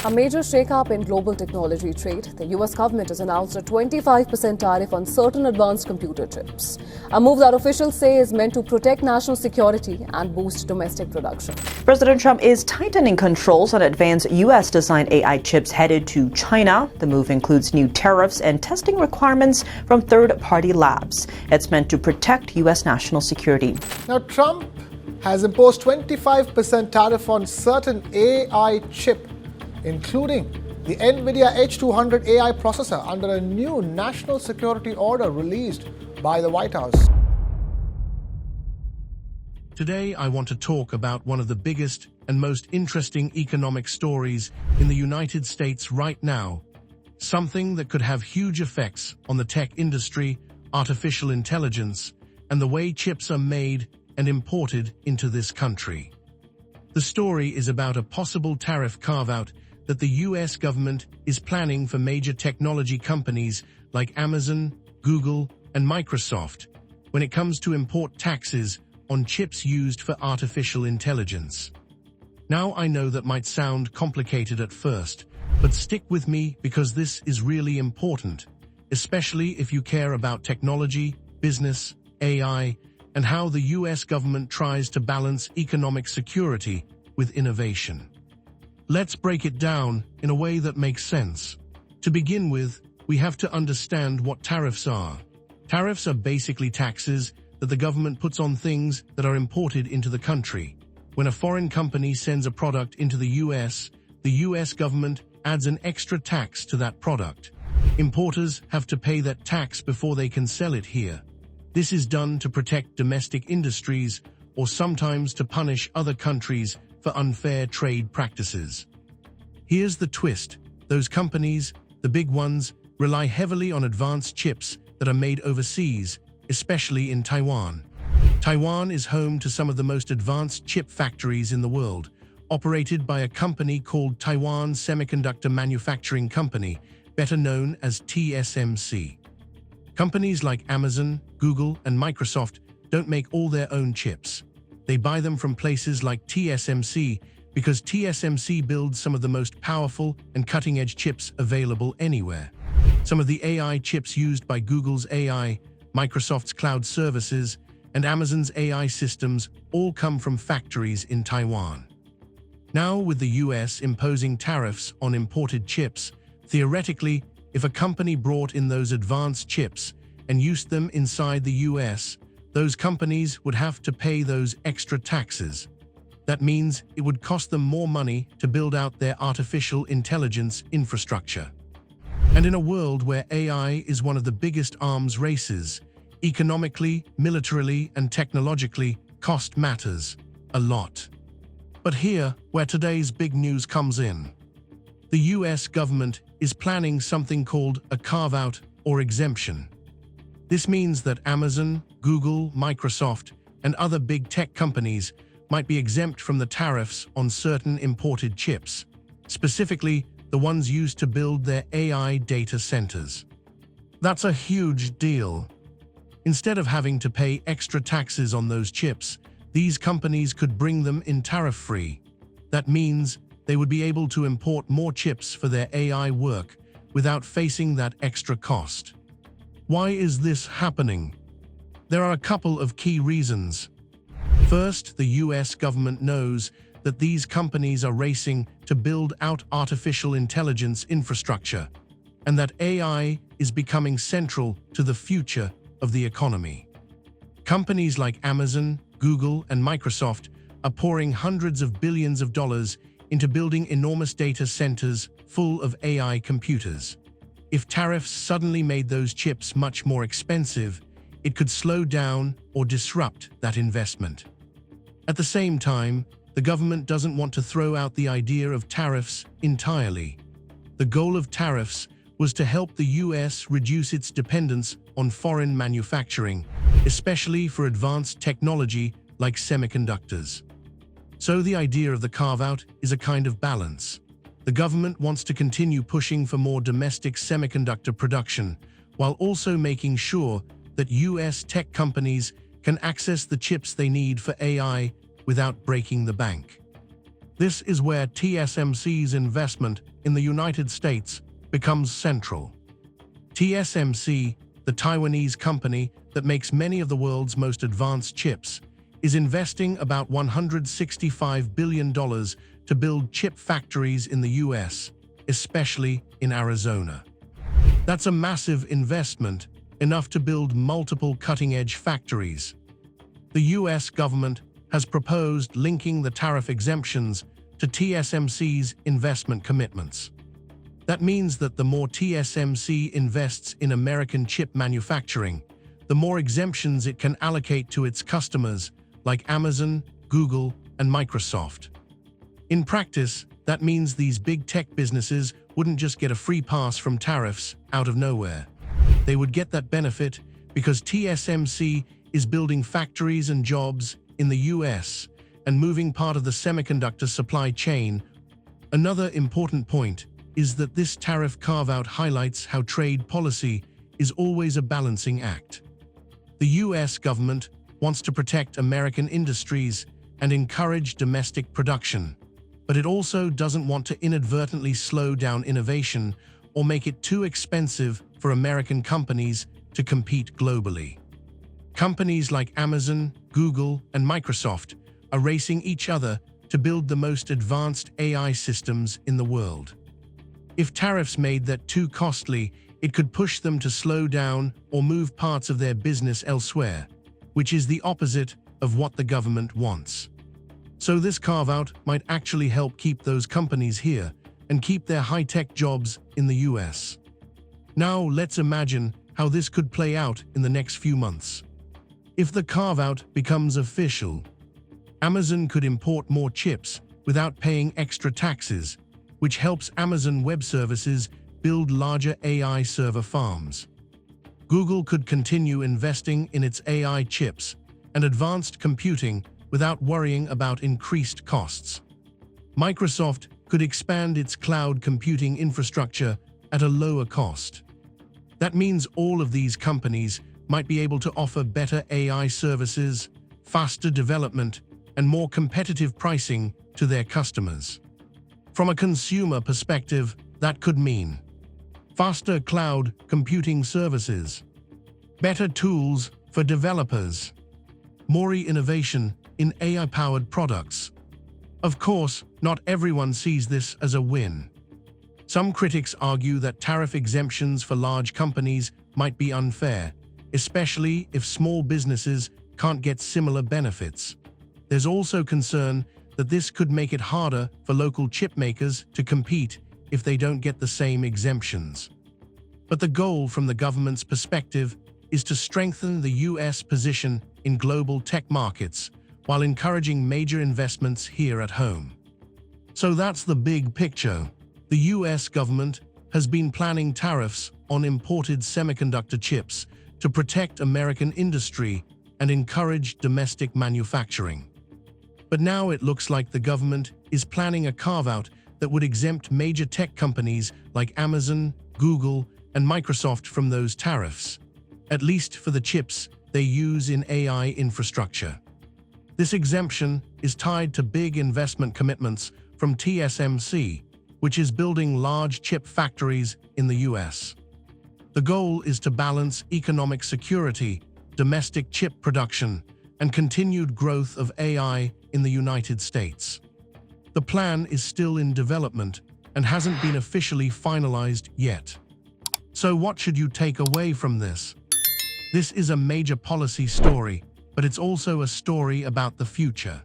A major shakeup in global technology trade. The US government has announced a 25% tariff on certain advanced computer chips. A move that officials say is meant to protect national security and boost domestic production. President Trump is tightening controls on advanced US-designed AI chips headed to China. The move includes new tariffs and testing requirements from third-party labs. It's meant to protect US national security. Now, Trump has imposed 25% tariff on certain AI chip, including the NVIDIA H200 AI processor, under a new national security order released by the White House. Today, I want to talk about one of the biggest and most interesting economic stories in the United States right now, something that could have huge effects on the tech industry, artificial intelligence, and the way chips are made and imported into this country. The story is about a possible tariff carve-out that the US government is planning for major technology companies like Amazon, Google, and Microsoft when it comes to import taxes on chips used for artificial intelligence. Now, I know that might sound complicated at first, but stick with me because this is really important, especially if you care about technology, business, AI, and how the US government tries to balance economic security with innovation. Let's break it down in a way that makes sense. To begin with, we have to understand what tariffs are. Tariffs are basically taxes that the government puts on things that are imported into the country. When a foreign company sends a product into the US government adds an extra tax to that product. Importers have to pay that tax before they can sell it here. This is done to protect domestic industries or sometimes to punish other countries for unfair trade practices. Here's the twist. Those companies, the big ones, rely heavily on advanced chips that are made overseas, especially in Taiwan. Taiwan is home to some of the most advanced chip factories in the world, operated by a company called Taiwan Semiconductor Manufacturing Company, better known as TSMC. Companies like Amazon, Google, and Microsoft don't make all their own chips. They buy them from places like TSMC because TSMC builds some of the most powerful and cutting-edge chips available anywhere. Some of the AI chips used by Google's AI, Microsoft's cloud services, and Amazon's AI systems all come from factories in Taiwan. Now, with the US imposing tariffs on imported chips, theoretically, if a company brought in those advanced chips and used them inside the US, those companies would have to pay those extra taxes. That means it would cost them more money to build out their artificial intelligence infrastructure. And in a world where AI is one of the biggest arms races, economically, militarily, and technologically, cost matters a lot. But here, where today's big news comes in. The US government is planning something called a carve-out or exemption. This means that Amazon, Google, Microsoft, and other big tech companies might be exempt from the tariffs on certain imported chips, specifically the ones used to build their AI data centers. That's a huge deal. Instead of having to pay extra taxes on those chips, these companies could bring them in tariff-free. That means they would be able to import more chips for their AI work without facing that extra cost. Why is this happening? There are a couple of key reasons. First, the US government knows that these companies are racing to build out artificial intelligence infrastructure, and that AI is becoming central to the future of the economy. Companies like Amazon, Google, and Microsoft are pouring hundreds of billions of dollars into building enormous data centers full of AI computers. If tariffs suddenly made those chips much more expensive, it could slow down or disrupt that investment. At the same time, the government doesn't want to throw out the idea of tariffs entirely. The goal of tariffs was to help the US reduce its dependence on foreign manufacturing, especially for advanced technology like semiconductors. So the idea of the carve-out is a kind of balance. The government wants to continue pushing for more domestic semiconductor production, while also making sure that US tech companies can access the chips they need for AI without breaking the bank. This is where TSMC's investment in the United States becomes central. TSMC, the Taiwanese company that makes many of the world's most advanced chips, is investing about $165 billion to build chip factories in the US, especially in Arizona. That's a massive investment, enough to build multiple cutting-edge factories. The US government has proposed linking the tariff exemptions to TSMC's investment commitments. That means that the more TSMC invests in American chip manufacturing, the more exemptions it can allocate to its customers like Amazon, Google, and Microsoft. In practice, that means these big tech businesses wouldn't just get a free pass from tariffs out of nowhere. They would get that benefit because TSMC is building factories and jobs in the US and moving part of the semiconductor supply chain. Another important point is that this tariff carve-out highlights how trade policy is always a balancing act. The US government wants to protect American industries and encourage domestic production, but it also doesn't want to inadvertently slow down innovation or make it too expensive for American companies to compete globally. Companies like Amazon, Google, and Microsoft are racing each other to build the most advanced AI systems in the world. If tariffs made that too costly, it could push them to slow down or move parts of their business elsewhere, which is the opposite of what the government wants. So this carve-out might actually help keep those companies here and keep their high-tech jobs in the US. Now let's imagine how this could play out in the next few months. If the carve-out becomes official, Amazon could import more chips without paying extra taxes, which helps Amazon Web Services build larger AI server farms. Google could continue investing in its AI chips and advanced computing without worrying about increased costs. Microsoft could expand its cloud computing infrastructure at a lower cost. That means all of these companies might be able to offer better AI services, faster development, and more competitive pricing to their customers. From a consumer perspective, that could mean faster cloud computing services, better tools for developers, more innovation in AI-powered products. Of course, not everyone sees this as a win. Some critics argue that tariff exemptions for large companies might be unfair, especially if small businesses can't get similar benefits. There's also concern that this could make it harder for local chip makers to compete if they don't get the same exemptions. But the goal from the government's perspective is to strengthen the US position in global tech markets while encouraging major investments here at home. So that's the big picture. The US government has been planning tariffs on imported semiconductor chips to protect American industry and encourage domestic manufacturing. But now it looks like the government is planning a carve-out that would exempt major tech companies like Amazon, Google, and Microsoft from those tariffs, at least for the chips they use in AI infrastructure. This exemption is tied to big investment commitments from TSMC, which is building large chip factories in the US. The goal is to balance economic security, domestic chip production, and continued growth of AI in the United States. The plan is still in development and hasn't been officially finalized yet. So what should you take away from this? This is a major policy story, but it's also a story about the future.